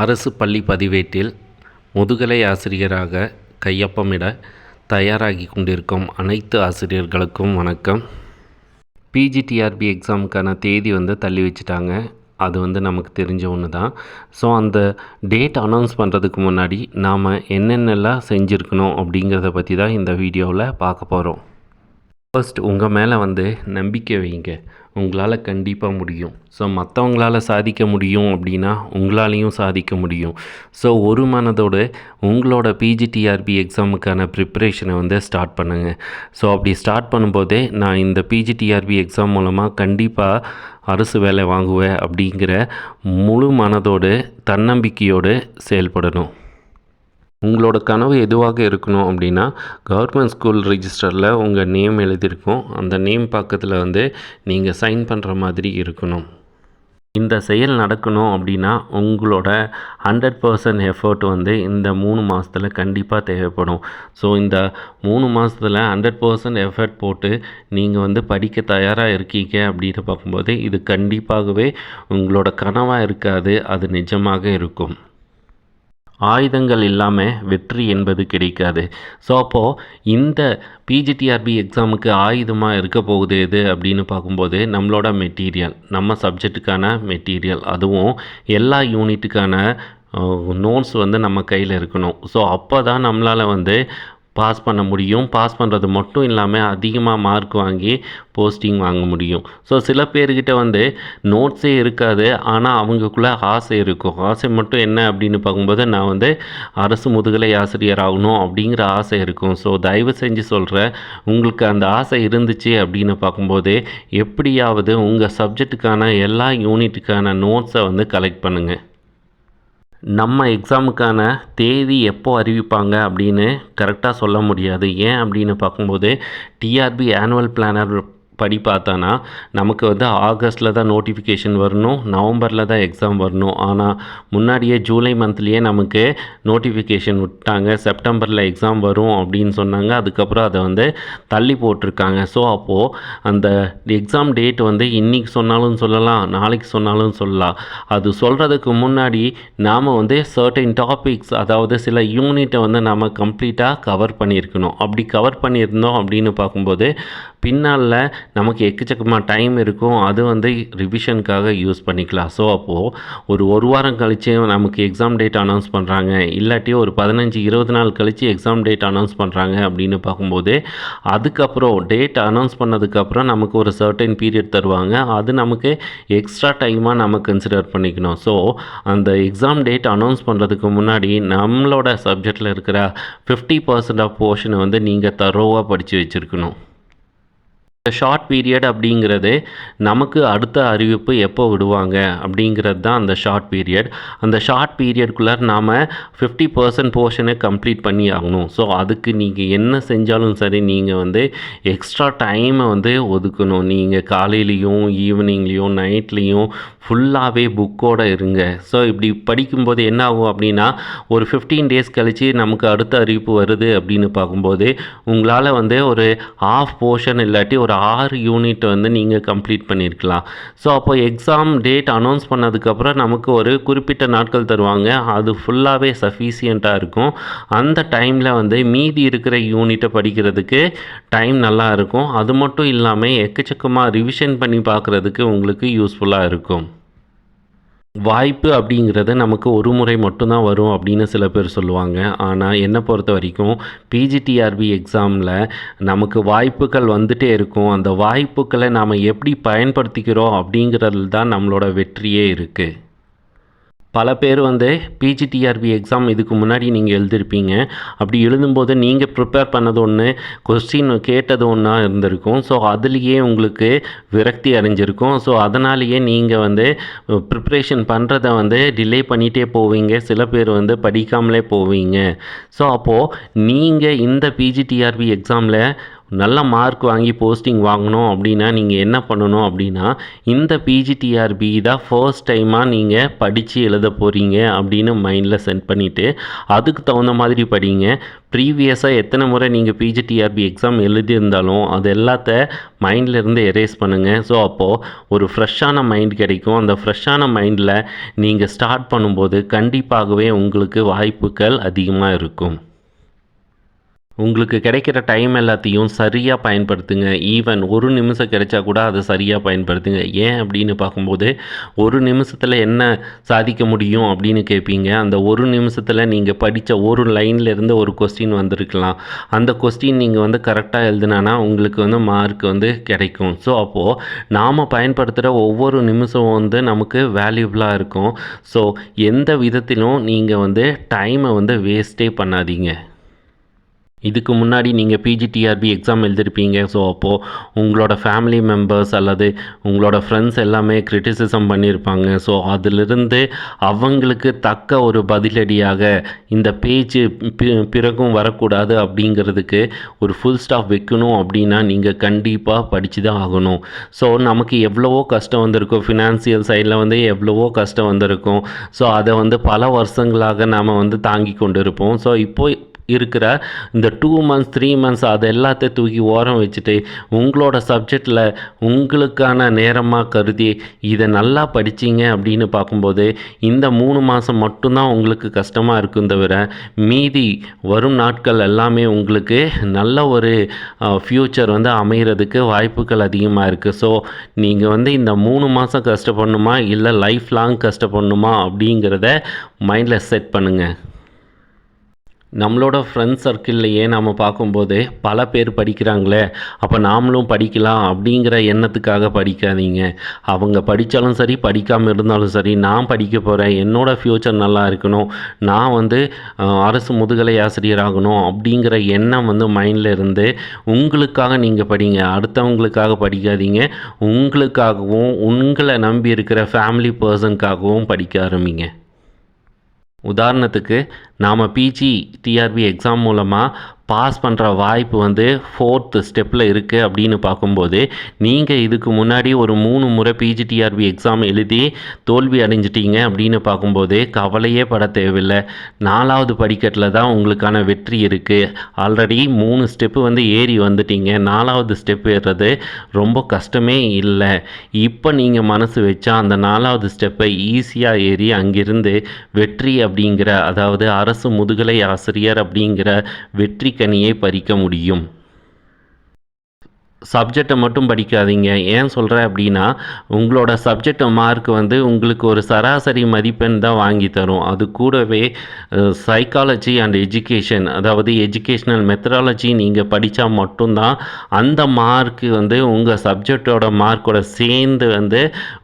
அரசு பள்ளி பதிவேட்டில் முதுகலை ஆசிரியராக கையொப்பமிட தயாராகி கொண்டிருக்கும் அனைத்து ஆசிரியர்களுக்கும் வணக்கம். பிஜிடிஆர்பி எக்ஸாமுக்கான தேதி தள்ளி வச்சுட்டாங்க. அது நமக்கு தெரிஞ்ச ஒன்று தான். ஸோ அந்த டேட் அனௌன்ஸ் பண்ணுறதுக்கு முன்னாடி நாம் என்னென்னலாம் செஞ்சுருக்கணும் அப்படிங்கிறத பற்றி தான் இந்த வீடியோவில் பார்க்க போகிறோம். ஃபர்ஸ்ட் உங்கள் மேலே நம்பிக்கை வைங்க. உங்களால் கண்டிப்பாக முடியும். ஸோ மற்றவங்களால் சாதிக்க முடியும் அப்படின்னா உங்களாலேயும் சாதிக்க முடியும். ஸோ ஒரு மனதோடு உங்களோட பிஜிடிஆர்பி எக்ஸாமுக்கான ப்ரிப்ரேஷனை ஸ்டார்ட் பண்ணுங்கள். ஸோ அப்படி ஸ்டார்ட் பண்ணும்போதே நான் இந்த பிஜிடிஆர்பி எக்ஸாம் மூலமாக கண்டிப்பாக அரசு வேலை வாங்குவேன் அப்படிங்கிற முழு மனதோடு தன்னம்பிக்கையோடு செயல்படணும். உங்களோட கனவு எதுவாக இருக்கணும் அப்படின்னா கவர்மெண்ட் ஸ்கூல் ரிஜிஸ்டரில் உங்கள் நேம் எழுதியிருக்கும். அந்த நேம் பக்கத்தில் நீங்கள் சைன் பண்ணுற மாதிரி இருக்கணும். இந்த செயல் நடக்கணும் அப்படின்னா உங்களோட 100% எஃபர்ட் இந்த 3 மாதத்தில் கண்டிப்பாக தேவைப்படும். ஸோ இந்த 3 மாதத்தில் 100% எஃபர்ட் போட்டு நீங்கள் படிக்க தயாராக இருக்கீங்க அப்படின்னு பார்க்கும்போது இது கண்டிப்பாகவே உங்களோட கனவாக இருக்காது, அது நிஜமாக இருக்கும். ஆயுதங்கள் இல்லாமல் வெற்றி என்பது கிடைக்காது. ஸோ அப்போது இந்த பிஜிடிஆர்பி எக்ஸாமுக்கு ஆயுதமாக இருக்க போகுது எது அப்படின்னு பார்க்கும்போது நம்மளோட மெட்டீரியல், நம்ம சப்ஜெக்ட்டுக்கான மெட்டீரியல், அதுவும் எல்லா யூனிட்டுக்கான நோட்ஸ் நம்ம கையில் இருக்கணும். ஸோ அப்போ தான் நம்மளால் பாஸ் பண்ண முடியும். பாஸ் பண்ணுறது மட்டும் இல்லாமல் அதிகமாக மார்க் வாங்கி போஸ்டிங் வாங்க முடியும். ஸோ சில பேர்கிட்ட நோட்ஸே இருக்காது, ஆனால் அவங்களுக்குள்ளே ஆசை இருக்கும். ஆசை மட்டும் என்ன அப்படின்னு பார்க்கும்போது நான் அரசு முதுகலை ஆசிரியர் ஆகணும் அப்படிங்கிற ஆசை இருக்கும். ஸோ தயவு செஞ்சு சொல்கிறேன், உங்களுக்கு அந்த ஆசை இருந்துச்சு அப்படின்னு பார்க்கும்போது எப்படியாவது உங்கள் சப்ஜெக்ட்டுக்கான எல்லா யூனிட்டுக்கான நோட்ஸை கலெக்ட் பண்ணுங்கள். நம்ம எக்ஸாமுக்கான தேதி எப்போ அறிவிப்பாங்க அப்படின்னு கரெக்டாக சொல்ல முடியாது. ஏன் அப்படின்னு பார்க்கும்போது டிஆர்பி ஆனுவல் பிளானர் படி பார்த்தானா நமக்கு ஆகஸ்ட்டில் தான் நோட்டிஃபிகேஷன் வரணும், நவம்பரில் தான் எக்ஸாம் வரணும். ஆனால் முன்னாடியே ஜூலை மந்த்லேயே நமக்கு நோட்டிஃபிகேஷன் விட்டாங்க. செப்டம்பரில் எக்ஸாம் வரும் அப்படின்னு சொன்னாங்க. அதுக்கப்புறம் அதை தள்ளி போட்டிருக்காங்க. ஸோ அப்போது அந்த எக்ஸாம் டேட் இன்றைக்கி சொன்னாலும் சொல்லலாம், நாளைக்கு சொன்னாலும் சொல்லலாம். அது சொல்கிறதுக்கு முன்னாடி நாம் சர்டைன் டாபிக்ஸ், அதாவது சில யூனிட்டை நம்ம கம்ப்ளீட்டாக கவர் பண்ணியிருக்கணும். அப்படி கவர் பண்ணியிருந்தோம் அப்படின்னு பார்க்கும்போது பின்னால் நமக்கு எக்கச்சக்கமாக டைம் இருக்கும். அது ரிவிஷனுக்காக யூஸ் பண்ணிக்கலாம். ஸோ அப்போது ஒரு வாரம் கழித்து நமக்கு எக்ஸாம் டேட் அனௌன்ஸ் பண்ணுறாங்க, இல்லாட்டி ஒரு 15-20 நாள் கழித்து எக்ஸாம் டேட் அனௌன்ஸ் பண்ணுறாங்க அப்படின்னு பார்க்கும்போது அதுக்கப்புறம் டேட் அனௌன்ஸ் பண்ணதுக்கப்புறம் நமக்கு ஒரு சர்டைன் பீரியட் தருவாங்க. அது நமக்கு எக்ஸ்ட்ரா டைமாக நம்ம கன்சிடர் பண்ணிக்கணும். ஸோ அந்த எக்ஸாம் டேட் அனௌன்ஸ் பண்ணுறதுக்கு முன்னாடி நம்மளோட சப்ஜெக்டில் இருக்கிற 50% ஆஃப் போர்ஷனை நீங்கள் தரோவாக படித்து வச்சுருக்கணும். இந்த ஷார்ட் பீரியட் அப்படிங்கிறது நமக்கு அடுத்த அறிவிப்பு எப்போ விடுவாங்க அப்படிங்கிறது தான் அந்த ஷார்ட் பீரியட். அந்த ஷார்ட் பீரியட்குள்ளே நாம் 50% போர்ஷனை கம்ப்ளீட் பண்ணி ஆகணும். ஸோ அதுக்கு நீங்கள் என்ன செஞ்சாலும் சரி, நீங்கள் எக்ஸ்ட்ரா டைமை ஒதுக்கணும். நீங்கள் காலையிலையும் ஈவினிங்லேயும் நைட்லேயும் ஃபுல்லாகவே புக்கோடு இருங்க. ஸோ இப்படி படிக்கும்போது என்ன ஆகும் அப்படின்னா ஒரு 15 டேஸ் கழித்து நமக்கு அடுத்த அறிவிப்பு வருது அப்படின்னு பார்க்கும்போது உங்களால் ஒரு ஆஃப் போர்ஷன் இல்லாட்டி ஒரு 6 யூனிட் நீங்கள் கம்ப்ளீட் பண்ணியிருக்கலாம். ஸோ அப்போ எக்ஸாம் டேட் அனௌன்ஸ் பண்ணதுக்கப்புறம் நமக்கு ஒரு குறிப்பிட்ட நாட்கள் தருவாங்க. அது ஃபுல்லாகவே சஃபிஷியண்ட்டாக இருக்கும். அந்த டைமில் மீதி இருக்கிற யூனிட்டை படிக்கிறதுக்கு டைம் நல்லா இருக்கும். அது மட்டும் இல்லாமல் எக்கச்சக்கமாக ரிவிஷன் பண்ணி பார்க்குறதுக்கு உங்களுக்கு யூஸ்ஃபுல்லாக இருக்கும். வாய்ப்பு அப்படிங்கிறது நமக்கு ஒரு முறை மட்டும்தான் வரும் அப்படின்னு சில பேர் சொல்லுவாங்க. ஆனால் என்னை பொறுத்த வரைக்கும் பிஜிடிஆர்பி எக்ஸாமில் நமக்கு வாய்ப்புகள் வந்துகிட்டே இருக்கும். அந்த வாய்ப்புகளை நாம் எப்படி பயன்படுத்திக்கிறோம் அப்படிங்கிறதுல தான் நம்மளோட வெற்றியே இருக்குது. பல பேர் பிஜிடிஆர்பி எக்ஸாம் இதுக்கு முன்னாடி நீங்கள் எழுதியிருப்பீங்க. அப்படி எழுதும்போது நீங்கள் ப்ரிப்பேர் பண்ணது ஒன்று, கொஸ்டின் கேட்டது ஒன்றா இருந்திருக்கும். ஸோ அதுலேயே உங்களுக்கு விரக்தி அடைஞ்சிருக்கும். ஸோ அதனாலேயே நீங்கள் ப்ரிப்ரேஷன் பண்ணுறதை டிலே பண்ணிகிட்டே போவீங்க. சில பேர் படிக்காமலே போவீங்க. ஸோ அப்போது நீங்கள் இந்த பிஜிடிஆர்பி எக்ஸாமில் நல்ல மார்க் வாங்கி போஸ்டிங் வாங்கணும் அப்படின்னா நீங்கள் என்ன பண்ணணும் அப்படின்னா, இந்த பிஜிடிஆர்பி தான் ஃபர்ஸ்ட் டைமாக நீங்கள் படித்து எழுத போகிறீங்க அப்படின்னு மைண்டில் சென்ட் பண்ணிவிட்டு அதுக்கு தகுந்த மாதிரி படிங்க. ப்ரீவியஸாக எத்தனை முறை நீங்கள் பிஜிடிஆர்பி எக்ஸாம் எழுதியிருந்தாலும் அது எல்லாத்த மைண்ட்லேருந்து எரேஸ் பண்ணுங்கள். ஸோ அப்போது ஒரு ஃப்ரெஷ்ஷான மைண்ட் கிடைக்கும். அந்த ஃப்ரெஷ்ஷான மைண்டில் நீங்கள் ஸ்டார்ட் பண்ணும்போது கண்டிப்பாகவே உங்களுக்கு வாய்ப்புகள் அதிகமாக இருக்கும். உங்களுக்கு கிடைக்கிற டைம் எல்லாத்தையும் சரியாக பயன்படுத்துங்க. ஈவன் ஒரு நிமிஷம் கிடைச்சா கூட அதை சரியாக பயன்படுத்துங்க. ஏன் அப்படின்னு பார்க்கும்போது, ஒரு நிமிஷத்தில் என்ன சாதிக்க முடியும் அப்படின்னு கேட்பீங்க. அந்த ஒரு நிமிஷத்தில் நீங்கள் படித்த ஒரு லைன்லேருந்து ஒரு கொஸ்டின் வந்திருக்கலாம். அந்த கொஸ்டின் நீங்கள் கரெக்டாக எழுதுனானா உங்களுக்கு மார்க் கிடைக்கும். ஸோ அப்போது நாம் பயன்படுத்துகிற ஒவ்வொரு நிமிஷம் நமக்கு வேல்யூபிளாக இருக்கும். ஸோ எந்த விதத்திலும் நீங்கள் டைமை வேஸ்ட்டே பண்ணாதீங்க. இதுக்கு முன்னாடி நீங்கள் பிஜிடிஆர்பி எக்ஸாம் எழுதிருப்பீங்க. ஸோ அப்போது உங்களோட ஃபேமிலி மெம்பர்ஸ் அல்லது உங்களோட ஃப்ரெண்ட்ஸ் எல்லாமே கிரிட்டிசிசம் பண்ணியிருப்பாங்க. ஸோ அதிலிருந்து அவங்களுக்கு தக்க ஒரு பதிலடியாக இந்த பேச்சு பிறகும் வரக்கூடாது அப்படிங்கிறதுக்கு ஒரு ஃபுல் ஸ்டாப் வைக்கணும் அப்படின்னா நீங்கள் கண்டிப்பாக படித்து தான் ஆகணும். ஸோ நமக்கு எவ்வளவோ கஷ்டம் வந்திருக்கும், ஃபினான்சியல் சைடில் எவ்வளவோ கஷ்டம் வந்திருக்கும். ஸோ அதை பல வருஷங்களாக நாம் தாங்கி கொண்டு இருப்போம். ஸோ இப்போது இருக்கிற இந்த 2 months 3 months அது எல்லாத்தையும் தூக்கி ஓரம் வச்சுட்டு உங்களோட சப்ஜெக்டில் உங்களுக்கான நேரமாக கருதி இதை நல்லா படிச்சிங்க அப்படின்னு பார்க்கும்போது இந்த 3 மாதம் மட்டும்தான் உங்களுக்கு கஷ்டமாக இருக்கும். தவிர மீதி வரும் நாட்கள் எல்லாமே உங்களுக்கு நல்ல ஒரு ஃப்யூச்சர் அமைகிறதுக்கு வாய்ப்புகள் அதிகமாக இருக்குது. ஸோ நீங்கள் இந்த 3 மாதம் கஷ்டப்படணுமா இல்லை லைஃப் லாங் கஷ்டப்படணுமா அப்படிங்கிறத மைண்டில் செட் பண்ணுங்கள். நம்மளோட ஃப்ரெண்ட்ஸ் சர்க்கிள்லையே நாம் பார்க்கும்போது பல பேர் படிக்கிறாங்களே, அப்போ நாமளும் படிக்கலாம் அப்படிங்கிற எண்ணத்துக்காக படிக்காதீங்க. அவங்க படித்தாலும் சரி படிக்காமல் இருந்தாலும் சரி, நான் படிக்க போகிறேன், என்னோடய ஃப்யூச்சர் நல்லா இருக்கணும், நான் அரசு முதுகலை ஆசிரியராகணும் அப்படிங்கிற எண்ணம் மைண்டில் இருந்து உங்களுக்காக நீங்கள் படிங்க. அடுத்தவங்களுக்காக படிக்காதீங்க. உங்களுக்காகவும் உங்களை நம்பி இருக்கிற ஃபேமிலி பர்சனுக்காகவும் படிக்க ஆரம்பிங்க. உதாரணத்துக்கு நாம் பிஜிடிஆர்பி எக்ஸாம் மூலமாக பாஸ் பண்ணுற வாய்ப்பு 4th ஸ்டெப்பில் இருக்குது அப்படின்னு பார்க்கும்போது, நீங்கள் இதுக்கு முன்னாடி ஒரு 3 முறை பிஜிடிஆர்பி எக்ஸாம் எழுதி தோல்வி அடைஞ்சிட்டீங்க அப்படின்னு பார்க்கும்போது கவலையே பட தேவையில்லை. 4வது படிக்கட்டில் தான் உங்களுக்கான வெற்றி இருக்குது. ஆல்ரெடி 3 ஸ்டெப்பு ஏறி வந்துட்டீங்க. 4வது ஸ்டெப் ஏறுறது ரொம்ப கஷ்டமே இல்லை. இப்போ நீங்கள் மனசு வச்சா அந்த 4வது ஸ்டெப்பை ஈஸியாக ஏறி அங்கிருந்து வெற்றி அப்படிங்கிற, அதாவது அரசு முதுகலை ஆசிரியர் அப்படிங்கிற வெற்றி கனியை பறிக்க முடியும். சப்ஜெக்டை மட்டும் படிக்காதீங்க. ஏன் சொல்கிறேன் அப்படின்னா, உங்களோட சப்ஜெக்ட் மார்க் உங்களுக்கு ஒரு சராசரி மதிப்பெண் தான் வாங்கி தரும். அது கூடவே சைக்காலஜி அண்ட் எஜுகேஷன், அதாவது எஜுகேஷ்னல் மெத்தடாலஜி நீங்கள் படித்தா மட்டும்தான் அந்த மார்க்கு உங்கள் சப்ஜெக்டோட மார்க்கோட சேர்ந்து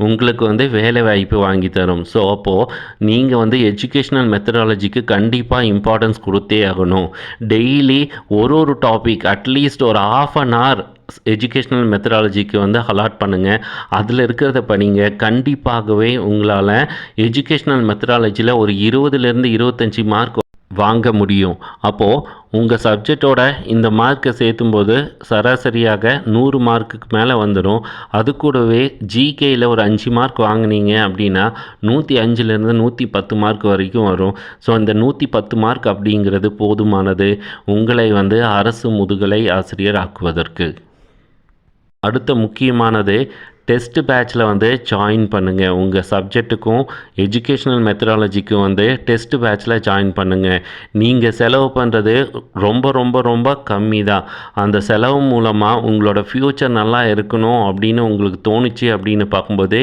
உங்களுக்கு வேலை வாய்ப்பு வாங்கி தரும். ஸோ அப்போது நீங்கள் எஜுகேஷ்னல் மெத்தடாலஜிக்கு கண்டிப்பாக இம்பார்ட்டன்ஸ் கொடுத்தே ஆகணும். டெய்லி ஒரு டாபிக் அட்லீஸ்ட் ஒரு ½ an hour எஜுகேஷ்னல் மெத்தடாலஜிக்கு அலாட் பண்ணுங்கள். அதில் இருக்கிறத படிங்க. கண்டிப்பாகவே உங்களால் எஜுகேஷ்னல் மெத்தடாலஜியில் ஒரு 20லேருந்து 25 மார்க் வாங்க முடியும். அப்போது உங்கள் சப்ஜெக்டோட இந்த மார்க்கை சேர்த்தும்போது சராசரியாக 100 மார்க்குக்கு மேலே வந்துடும். அது கூடவே ஜிகேயில் ஒரு 5 மார்க் வாங்கினீங்க அப்படின்னா 105லேருந்து 110 மார்க் வரைக்கும் வரும். ஸோ இந்த 110 மார்க் அப்படிங்கிறது போதுமானது உங்களை அரசு முதுகலை ஆசிரியர் ஆக்குவதற்கு. அடுத்த முக்கியமானது டெஸ்ட் பேட்சில் ஜாயின் பண்ணுங்கள். உங்கள் சப்ஜெக்ட்டுக்கும் எஜுகேஷ்னல் மெத்தடாலஜிக்கும் டெஸ்ட் பேட்சில் ஜாயின் பண்ணுங்கள். நீங்கள் செலவு பண்ணுறது ரொம்ப ரொம்ப ரொம்ப கம்மி தான். அந்த செலவு மூலமாக உங்களோட ஃப்யூச்சர் நல்லா இருக்கணும் அப்படின்னு உங்களுக்கு தோணுச்சு அப்படின்னு பார்க்கும்போது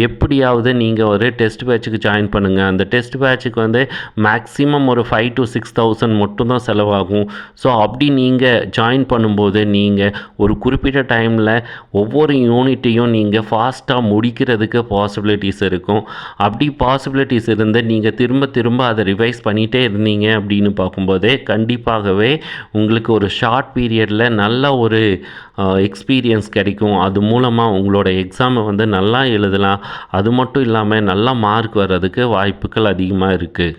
எப்படியாவது நீங்கள் ஒரு டெஸ்ட் பேட்சுக்கு ஜாயின் பண்ணுங்கள். அந்த டெஸ்ட் பேட்சுக்கு மேக்ஸிமம் ஒரு 5,000 to 6,000 மட்டும்தான் செலவாகும். ஸோ அப்படி நீங்கள் ஜாயின் பண்ணும்போது நீங்கள் ஒரு குறிப்பிட்ட டைமில் ஒவ்வொரு யூனிட்டையும் நீங்கள் ஃபாஸ்ட்டாக முடிக்கிறதுக்கு பாசிபிலிட்டிஸ் இருக்கும். அப்படி பாசிபிலிட்டிஸ் இருந்து நீங்கள் திரும்ப அதை ரிவைஸ் பண்ணிகிட்டே இருந்தீங்க அப்படின்னு பார்க்கும்போதே கண்டிப்பாகவே உங்களுக்கு ஒரு ஷார்ட் பீரியடில் நல்ல ஒரு எக்ஸ்பீரியன்ஸ் கிடைக்கும். அது மூலமாக உங்களோட எக்ஸாமை நல்லா எழுதலாம். அது மட்டும் இல்லாமல் நல்ல மார்க் வர்றதுக்கு வாய்ப்புகள் அதிகமாக இருக்குது.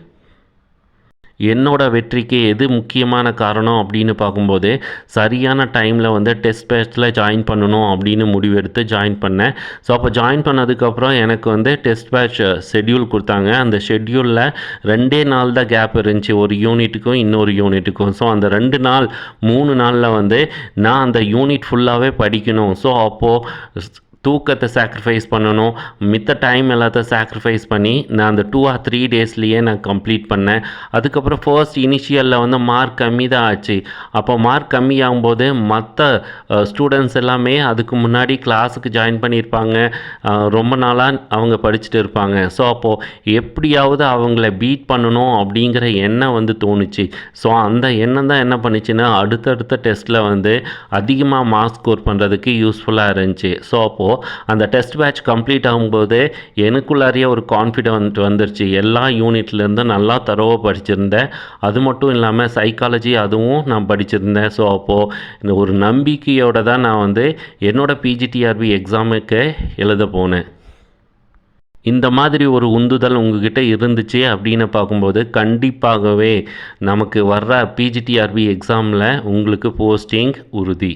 என்னோட வெற்றிக்கு எது முக்கியமான காரணம் அப்படின்னு பார்க்கும்போது சரியான டைமில் வந்து டெஸ்ட் பேட்ச்சில் ஜாயின் பண்ணணும் அப்படின்னு முடிவெடுத்து ஜாயின் பண்ணேன். ஸோ அப்போ ஜாயின் பண்ணதுக்கப்புறம் எனக்கு வந்து டெஸ்ட் பேட்ச் ஷெட்யூல் கொடுத்தாங்க. அந்த ஷெட்யூலில் 2 நாள் தான் கேப் இருந்துச்சு, ஒரு யூனிட்டுக்கும் இன்னொரு யூனிட்டுக்கும். ஸோ அந்த 2 நாள் 3 நாளில் வந்து நான் அந்த யூனிட் ஃபுல்லாகவே படிக்கணும். ஸோ அப்போது தூக்கத்தை சாக்ரிஃபைஸ் பண்ணணும், மித்த டைம் எல்லாத்தையும் சாக்ரிஃபைஸ் பண்ணி நான் அந்த 2 or 3 டேஸ்லேயே நான் கம்ப்ளீட் பண்ணேன். அதுக்கப்புறம் ஃபர்ஸ்ட் இனிஷியலில் வந்து மார்க் கம்மி தான் ஆச்சு. அப்போ மார்க் கம்மி ஆகும்போது மற்ற ஸ்டூடெண்ட்ஸ் எல்லாமே அதுக்கு முன்னாடி கிளாஸுக்கு ஜாயின் பண்ணியிருப்பாங்க, ரொம்ப நாளாக அவங்க படிச்சுட்டு இருப்பாங்க. ஸோ அப்போது எப்படியாவது அவங்கள பீட் பண்ணணும் அப்படிங்கிற எண்ணம் வந்து தோணுச்சு. ஸோ அந்த எண்ணம் தான் என்ன பண்ணிச்சுன்னா அடுத்தடுத்த டெஸ்ட்டில் வந்து அதிகமாக மார்க் ஸ்கோர் பண்ணுறதுக்கு யூஸ்ஃபுல்லாக இருந்துச்சு. ஸோ அப்போது அந்த டெஸ்ட் பேட்ச் கம்ப்ளீட் ஆகும்போது எனக்குள்ளாரியே ஒரு கான்ஃபிடென்ட் வந்துருச்சு. எல்லா யூனிட்லேருந்து நல்லா தரோவாக படிச்சிருந்தேன். அது மட்டும் இல்லாமல் சைக்காலஜி அதுவும் நான் படிச்சிருந்தேன். ஸோ அப்போது இந்த ஒரு நம்பிக்கையோடு தான் நான் வந்து என்னோடய பிஜிடிஆர்பி எக்ஸாமுக்கு எழுத போனேன். இந்த மாதிரி ஒரு உந்துதல் உங்ககிட்ட இருந்துச்சு அப்படின்னு பார்க்கும்போது கண்டிப்பாகவே நமக்கு வர்ற பிஜிடிஆர்பி எக்ஸாமில் உங்களுக்கு போஸ்டிங் உறுதி.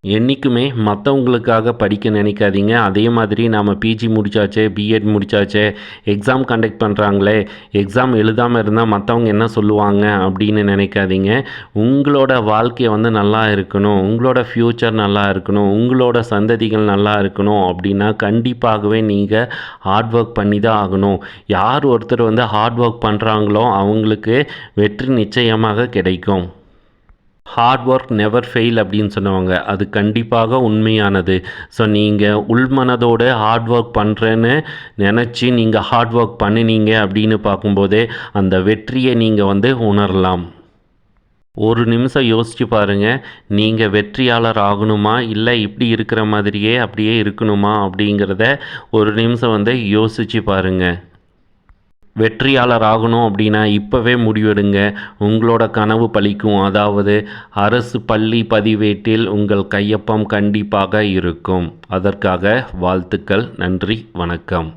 என்றைக்குமே மற்றவங்களுக்காக படிக்க நினைக்காதீங்க. அதே மாதிரி நாம் பிஜி முடித்தாச்சே, பிஎட் முடித்தாச்சே, எக்ஸாம் கண்டக்ட் பண்ணுறாங்களே, எக்ஸாம் எழுதாமல் இருந்தால் மற்றவங்க என்ன சொல்லுவாங்க அப்படின்னு நினைக்காதீங்க. உங்களோட வாழ்க்கையை வந்து நல்லா இருக்கணும், உங்களோட ஃப்யூச்சர் நல்லா இருக்கணும், உங்களோட சந்ததிகள் நல்லா இருக்கணும் அப்படின்னா கண்டிப்பாகவே நீங்கள் ஹார்ட் ஒர்க் பண்ணி தான் ஆகணும். யார் ஒருத்தர் வந்து ஹார்ட் ஒர்க் பண்ணுறாங்களோ அவங்களுக்கு வெற்றி நிச்சயமாக கிடைக்கும். ஹார்ட் ஒர்க் நெவர் ஃபெயில் அப்படின்னு சொன்னவங்க, அது கண்டிப்பாக உண்மையானது. ஸோ நீங்கள் உள்மனதோடு ஹார்ட் ஒர்க் பண்ணுறேன்னு நினச்சி நீங்கள் ஹார்ட் ஒர்க் பண்ணினீங்க அப்படின்னு பார்க்கும்போதே அந்த வெற்றியை நீங்கள் வந்து உணரலாம். ஒரு நிமிஷம் யோசித்து பாருங்கள், நீங்கள் வெற்றியாளர் ஆகணுமா இல்லை இப்படி இருக்கிற மாதிரியே அப்படியே இருக்கணுமா அப்படிங்கிறத ஒரு நிமிஷம் வந்து யோசித்து பாருங்கள். வெற்றியாளர் ஆகணும் அப்படின்னா இப்போவே முடிவெடுங்க, உங்களோட கனவு பலிக்கும். அதாவது அரசு பள்ளி பதிவேட்டில் உங்கள் கையொப்பம் கண்டிப்பாக இருக்கும். அதற்காக வாழ்த்துக்கள். நன்றி, வணக்கம்.